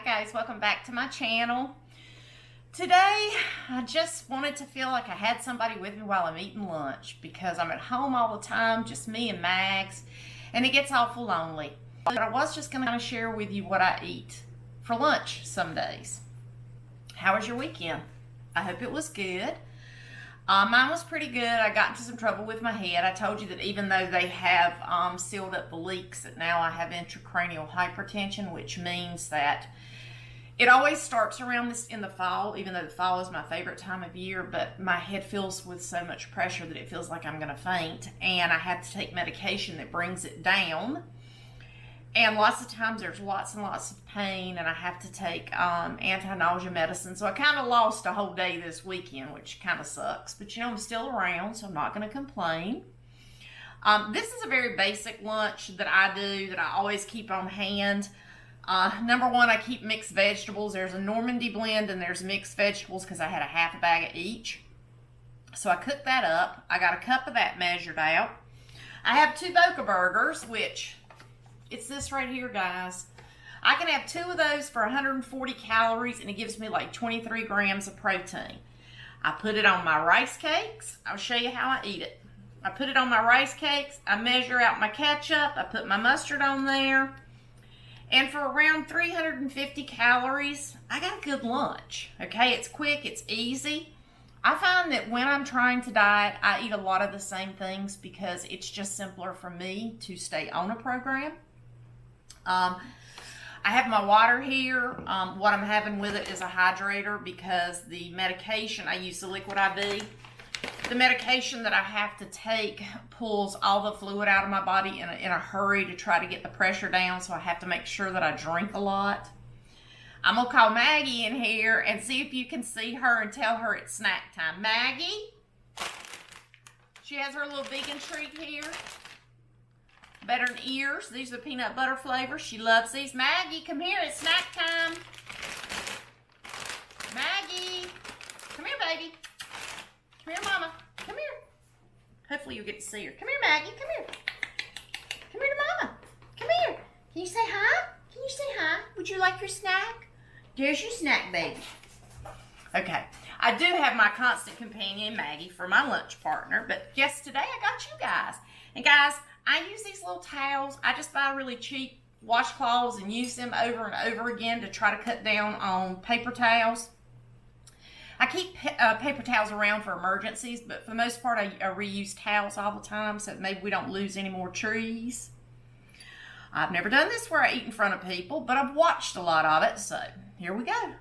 guys, welcome back to my channel. Today I just wanted to feel like I had somebody with me while I'm eating lunch because I'm at home all the time, just me and Mags, and it gets awful lonely. But I was just going to share with you what I eat for lunch some days. How was your weekend? I hope it was good. Mine was pretty good. I got into some trouble with my head. I told you that even though they have sealed up the leaks, that now I have intracranial hypertension, which means that it always starts around this in the fall, even though the fall is my favorite time of year, but my head fills with so much pressure that it feels like I'm going to faint, and I have to take medication that brings it down. And lots of times there's lots and lots of pain, and I have to take anti-nausea medicine. So I kind of lost a whole day this weekend, which kind of sucks. But, you know, I'm still around, so I'm not going to complain. This is a very basic lunch that I do, that I always keep on hand. Number one, I keep mixed vegetables. There's a Normandy blend, and there's mixed vegetables because I had a half a bag of each. So I cooked that up. I got a cup of that measured out. I have 2 Boca burgers, which... it's this right here, guys. I can have 2 of those for 140 calories, and it gives me like 23 grams of protein. I put it on my rice cakes. I'll show you how I eat it. I put it on my rice cakes. I measure out my ketchup. I put my mustard on there. And for around 350 calories, I got a good lunch. Okay, it's quick, it's easy. I find that when I'm trying to diet, I eat a lot of the same things because it's just simpler for me to stay on a program. I have my water here. What I'm having with it is a hydrator because the medication, I use the liquid IV. The medication that I have to take pulls all the fluid out of my body in a hurry to try to get the pressure down, so I have to make sure that I drink a lot. I'm going to call Maggie in here and see if you can see her and tell her it's snack time. Maggie? She has her little vegan treat here. Better than ears. These are peanut butter flavors. She loves these. Maggie, come here. It's snack time. Maggie. Come here, baby. Come here, Mama. Come here. Hopefully you'll get to see her. Come here, Maggie. Come here. Come here to Mama. Come here. Can you say hi? Can you say hi? Would you like your snack? There's your snack, baby. Okay. I do have my constant companion, Maggie, for my lunch partner. But yes, today I got you guys. And guys, I use these little towels. I just buy really cheap washcloths and use them over and over again to try to cut down on paper towels. I keep paper towels around for emergencies, but for the most part, I reuse towels all the time so that maybe we don't lose any more trees. I've never done this where I eat in front of people, but I've watched a lot of it, so here we go.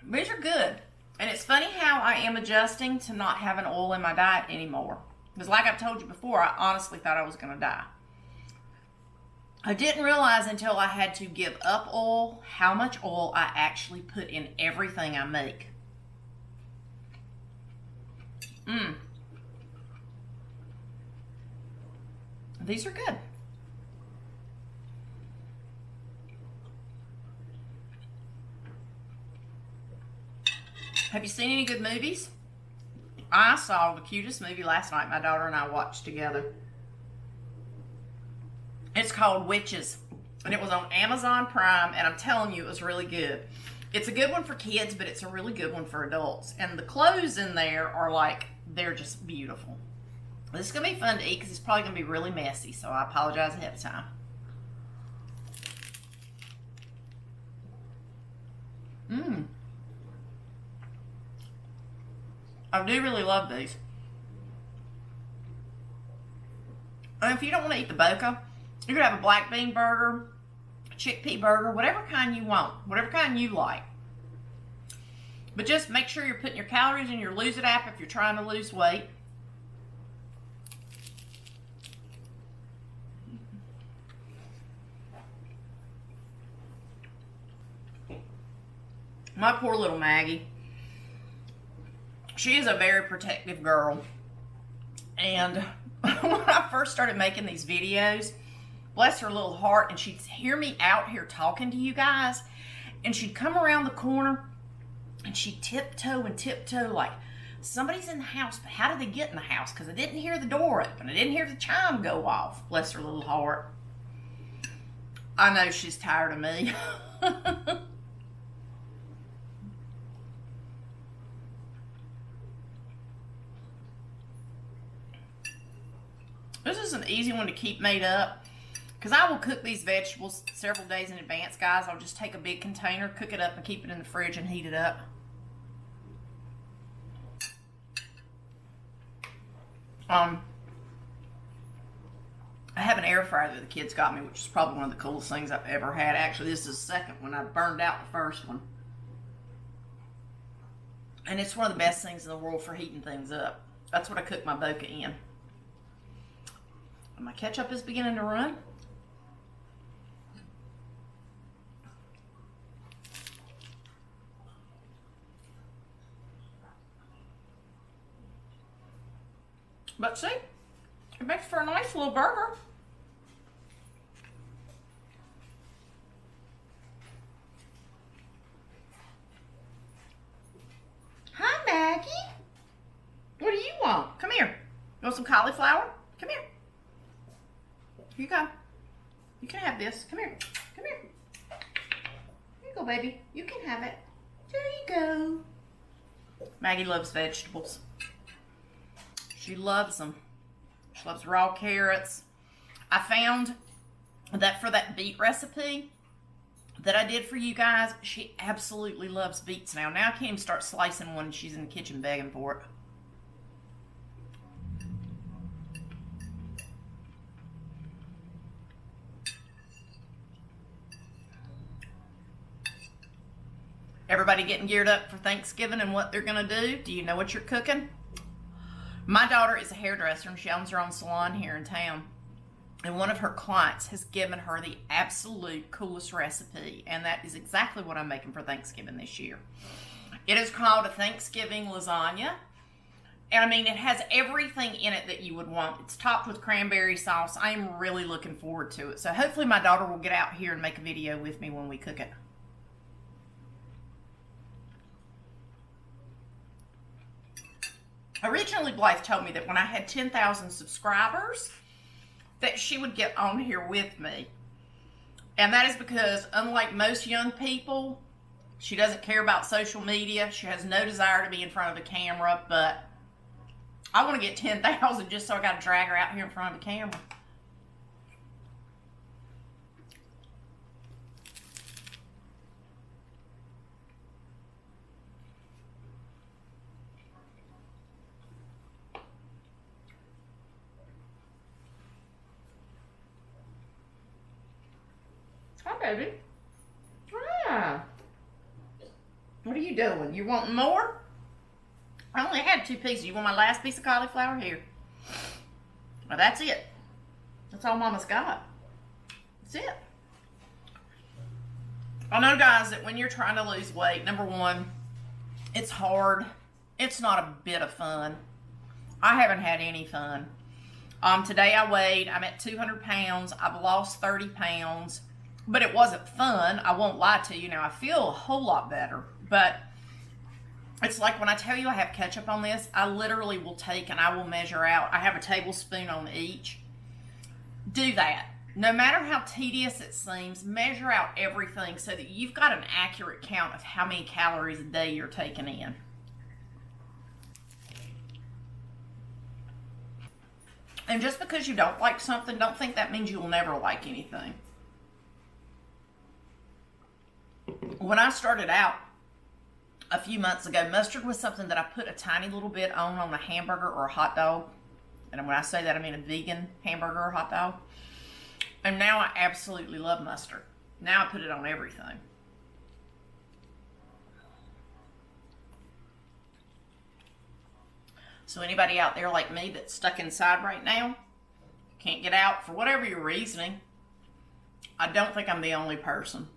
These are good. And it's funny how I am adjusting to not having oil in my diet anymore. Because like I've told you before, I honestly thought I was going to die. I didn't realize until I had to give up oil how much oil I actually put in everything I make. These are good. Have you seen any good movies? I saw the cutest movie last night my daughter and I watched together. It's called Witches, and it was on Amazon Prime, and I'm telling you, it was really good. It's a good one for kids, but it's a really good one for adults. And the clothes in there are like, they're just beautiful. This is going to be fun to eat because it's probably going to be really messy, so I apologize ahead of time. I do really love these. And if you don't want to eat the Boca, you could have a black bean burger, a chickpea burger, whatever kind you want, whatever kind you like. But just make sure you're putting your calories in your Lose It app if you're trying to lose weight. My poor little Maggie. She is a very protective girl. And when I first started making these videos, bless her little heart, and she'd hear me out here talking to you guys, and she'd come around the corner and she'd tiptoe and tiptoe like somebody's in the house, but how did they get in the house? Because I didn't hear the door open. I didn't hear the chime go off. Bless her little heart. I know she's tired of me. This is an easy one to keep made up, because I will cook these vegetables several days in advance, guys. I'll just take a big container, cook it up, and keep it in the fridge and heat it up. I have an air fryer that the kids got me, which is probably one of the coolest things I've ever had. Actually, this is the second one. I burned out the first one. And it's one of the best things in the world for heating things up. That's what I cook my boca in. My ketchup is beginning to run. But see, it makes for a nice little burger. Hi, Maggie. What do you want? Come here. You want some cauliflower? Come here. Here you go. You can have this. Come here. Come here. Here you go, baby. You can have it. There you go. Maggie loves vegetables. She loves them. She loves raw carrots. I found that for that beet recipe that I did for you guys, she absolutely loves beets now. Now I can't even start slicing one. She's in the kitchen begging for it. Everybody getting geared up for Thanksgiving and what they're going to do? Do you know what you're cooking? My daughter is a hairdresser and she owns her own salon here in town. And one of her clients has given her the absolute coolest recipe. And that is exactly what I'm making for Thanksgiving this year. It is called a Thanksgiving lasagna. And I mean, it has everything in it that you would want. It's topped with cranberry sauce. I am really looking forward to it. So hopefully my daughter will get out here and make a video with me when we cook it. Originally, Blythe told me that when I had 10,000 subscribers, that she would get on here with me. And that is because, unlike most young people, she doesn't care about social media. She has no desire to be in front of the camera, but I want to get 10,000 just so I got to drag her out here in front of the camera. Hi, baby. Ah. What are you doing? You want more? I only had 2 pieces. You want my last piece of cauliflower? Here. Well, that's it. That's all Mama's got. That's it. I know, guys, that when you're trying to lose weight, number one, it's hard. It's not a bit of fun. I haven't had any fun. Today I weighed, I'm at 200 pounds. I've lost 30 pounds. But it wasn't fun. I won't lie to you. Now, I feel a whole lot better. But it's like when I tell you I have ketchup on this, I literally will take and I will measure out. I have a tablespoon on each. Do that. No matter how tedious it seems, measure out everything so that you've got an accurate count of how many calories a day you're taking in. And just because you don't like something, don't think that means you'll never like anything. When I started out a few months ago, mustard was something that I put a tiny little bit on a hamburger or a hot dog. And when I say that, I mean a vegan hamburger or hot dog. And now I absolutely love mustard. Now I put it on everything. So anybody out there like me that's stuck inside right now, can't get out for whatever your reasoning, I don't think I'm the only person.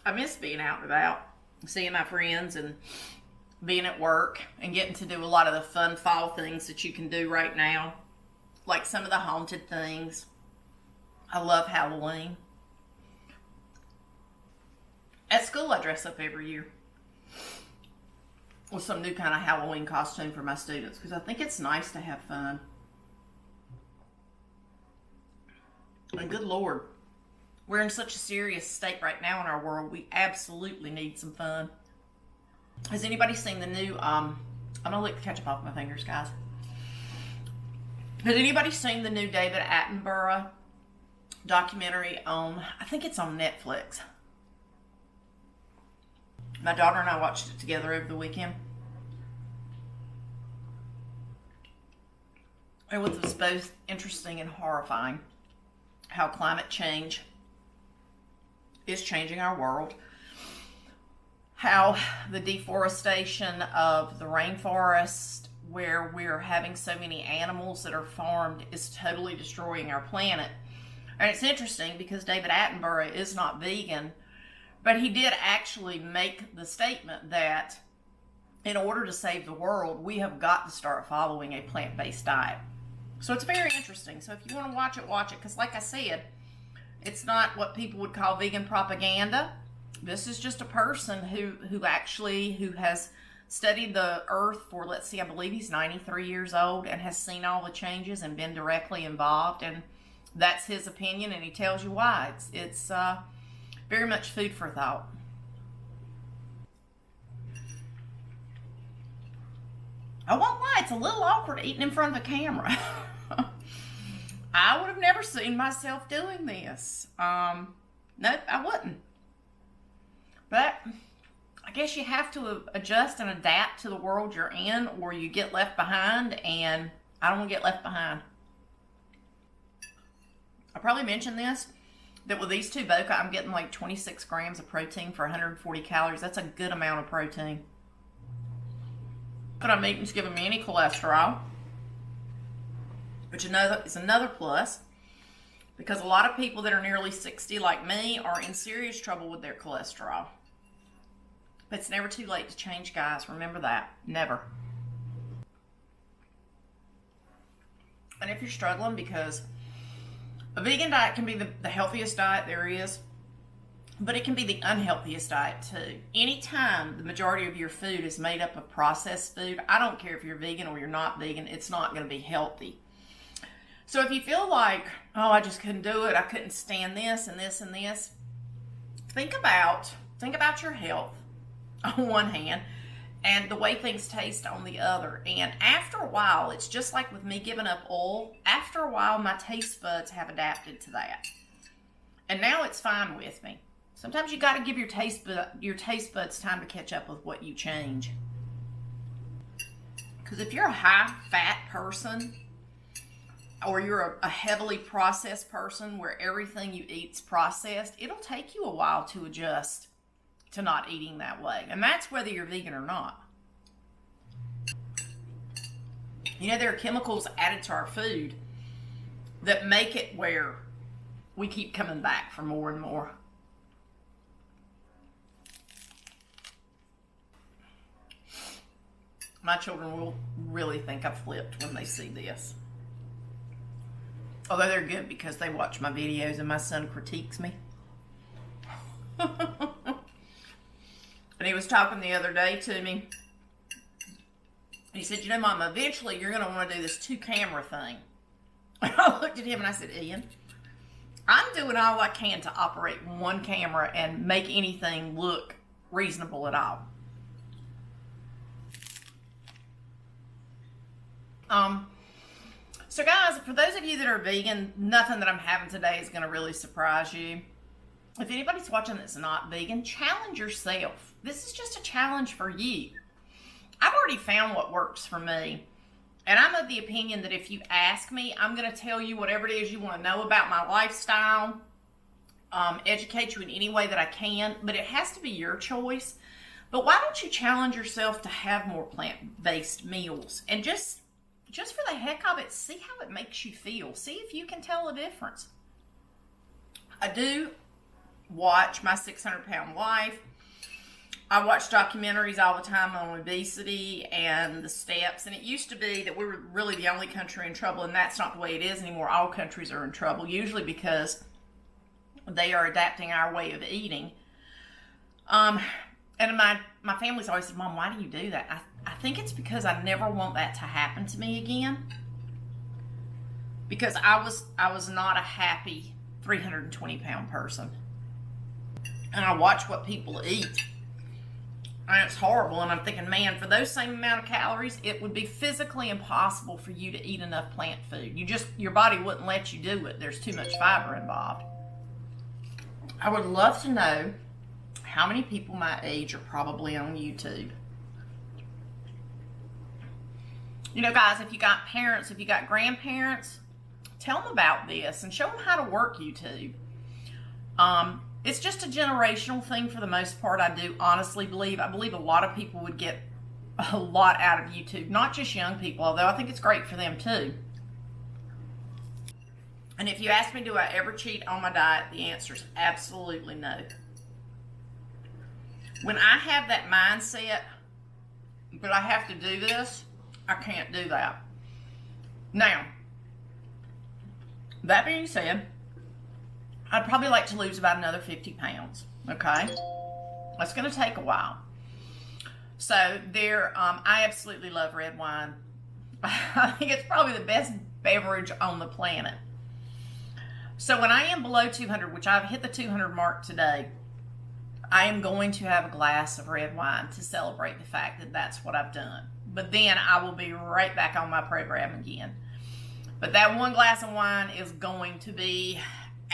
I miss being out and about, seeing my friends and being at work and getting to do a lot of the fun fall things that you can do right now. Like some of the haunted things. I love Halloween. At school, I dress up every year with some new kind of Halloween costume for my students because I think it's nice to have fun. And good Lord, we're in such a serious state right now in our world. We absolutely need some fun. Has anybody seen the new, I'm going to lick the ketchup off my fingers, guys. Has anybody seen the new David Attenborough documentary on, I think it's on Netflix. My daughter and I watched it together over the weekend. It was both interesting and horrifying how climate change is changing our world. How the deforestation of the rainforest, where we're having so many animals that are farmed, is totally destroying our planet. And it's interesting because David Attenborough is not vegan, but he did actually make the statement that in order to save the world, we have got to start following a plant-based diet. So it's very interesting. So if you want to watch it, watch it. Because like I said, it's not what people would call vegan propaganda. This is just a person who has studied the earth for, let's see, I believe he's 93 years old and has seen all the changes and been directly involved. And that's his opinion, and he tells you why. It's very much food for thought. I won't lie, it's a little awkward eating in front of a camera. I would have never seen myself doing this. Nope, I wouldn't. But I guess you have to adjust and adapt to the world you're in, or you get left behind, and I don't want to get left behind. I probably mentioned this, that with these two Boca, I'm getting like 26 grams of protein for 140 calories. That's a good amount of protein. What I'm eating is giving me any cholesterol, which is another plus, because a lot of people that are nearly 60 like me are in serious trouble with their cholesterol. But it's never too late to change, guys. Remember that. Never. And if you're struggling, because a vegan diet can be the healthiest diet there is, but it can be the unhealthiest diet too. Anytime the majority of your food is made up of processed food, I don't care if you're vegan or you're not vegan, it's not going to be healthy. So if you feel like, oh, I just couldn't do it, I couldn't stand this and this and this, think about your health on one hand and the way things taste on the other. And after a while, it's just like with me giving up oil. After a while, my taste buds have adapted to that. And now it's fine with me. Sometimes you got to give your taste buds time to catch up with what you change. Because if you're a high-fat person, or you're a heavily processed person where everything you eat's processed, it'll take you a while to adjust to not eating that way. And that's whether you're vegan or not. You know, there are chemicals added to our food that make it where we keep coming back for more and more. My children will really think I've flipped when they see this. Although they're good because they watch my videos and my son critiques me. And he was talking the other day to me. He said, you know, Mom, eventually you're going to want to do this 2-camera thing. And I looked at him and I said, Ian, I'm doing all I can to operate one camera and make anything look reasonable at all. So guys, for those of you that are vegan, nothing that I'm having today is going to really surprise you. If anybody's watching that's not vegan, challenge yourself. This is just a challenge for you. I've already found what works for me. And I'm of the opinion that if you ask me, I'm going to tell you whatever it is you want to know about my lifestyle, educate you in any way that I can, but it has to be your choice. But why don't you challenge yourself to have more plant-based meals and just for the heck of it, see how it makes you feel. See if you can tell a difference. I do watch My 600 Pound Life. I watch documentaries all the time on obesity and the steps, and it used to be that we were really the only country in trouble, and that's not the way it is anymore. All countries are in trouble, usually because they are adapting our way of eating. And my family's always said, Mom, why do you do that? I think it's because I never want that to happen to me again. Because I was not a happy 320-pound person. And I watch what people eat. And it's horrible. And I'm thinking, man, for those same amount of calories, it would be physically impossible for you to eat enough plant food. Your body wouldn't let you do it. There's too much fiber involved. I would love to know how many people my age are probably on YouTube. You know, guys, if you got parents, if you got grandparents, tell them about this and show them how to work YouTube. It's just a generational thing for the most part. I do honestly believe. I believe a lot of people would get a lot out of YouTube. Not just young people, although I think it's great for them too. And if you ask me, do I ever cheat on my diet? The answer is absolutely no. When I have that mindset that I have to do this, I can't do that. Now, that being said, I'd probably like to lose about another 50 pounds, okay? That's going to take a while. So I absolutely love red wine. I think it's probably the best beverage on the planet. So when I am below 200, which I've hit the 200 mark today, I am going to have a glass of red wine to celebrate the fact that that's what I've done. But then I will be right back on my program again. But that one glass of wine is going to be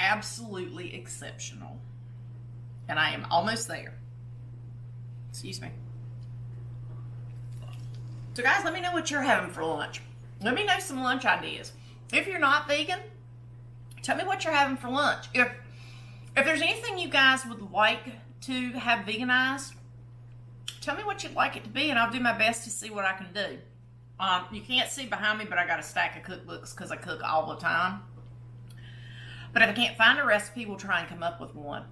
absolutely exceptional. And I am almost there. Excuse me. So guys, let me know what you're having for lunch. Let me know some lunch ideas. If you're not vegan, tell me what you're having for lunch. If there's anything you guys would like to have veganized, tell me what you'd like it to be, and I'll do my best to see what I can do. You can't see behind me, but I got a stack of cookbooks because I cook all the time. But if I can't find a recipe, we'll try and come up with one.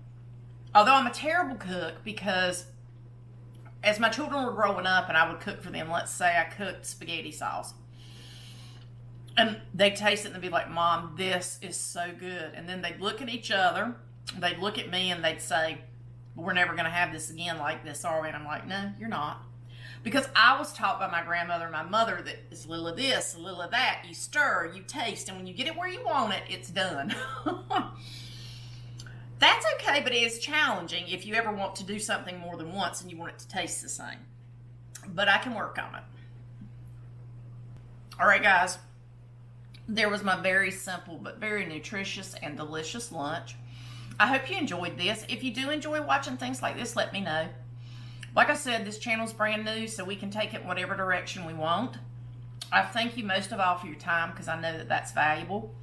Although I'm a terrible cook, because as my children were growing up and I would cook for them, let's say I cooked spaghetti sauce, and they'd taste it and they'd be like, Mom, this is so good. And then they'd look at each other, they'd look at me, and they'd say, we're never going to have this again like this, are we? And I'm like, no, you're not. Because I was taught by my grandmother and my mother that it's a little of this, a little of that. You stir, you taste, and when you get it where you want it, it's done. That's okay, but it is challenging if you ever want to do something more than once and you want it to taste the same. But I can work on it. All right, guys. There was my very simple but very nutritious and delicious lunch. I hope you enjoyed this. If you do enjoy watching things like this, let me know. Like I said, this channel's brand new, so we can take it in whatever direction we want. I thank you most of all for your time, because I know that that's valuable.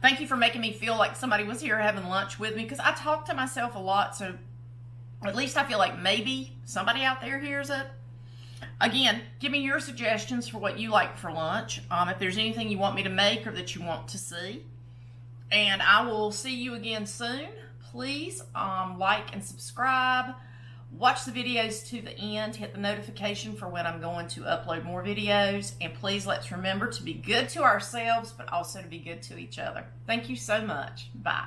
Thank you for making me feel like somebody was here having lunch with me, because I talk to myself a lot, so at least I feel like maybe somebody out there hears it. Again, give me your suggestions for what you like for lunch. If there's anything you want me to make or that you want to see. And I will see you again soon. Please like and subscribe. Watch the videos to the end. Hit the notification for when I'm going to upload more videos. And please, let's remember to be good to ourselves, but also to be good to each other. Thank you so much. Bye.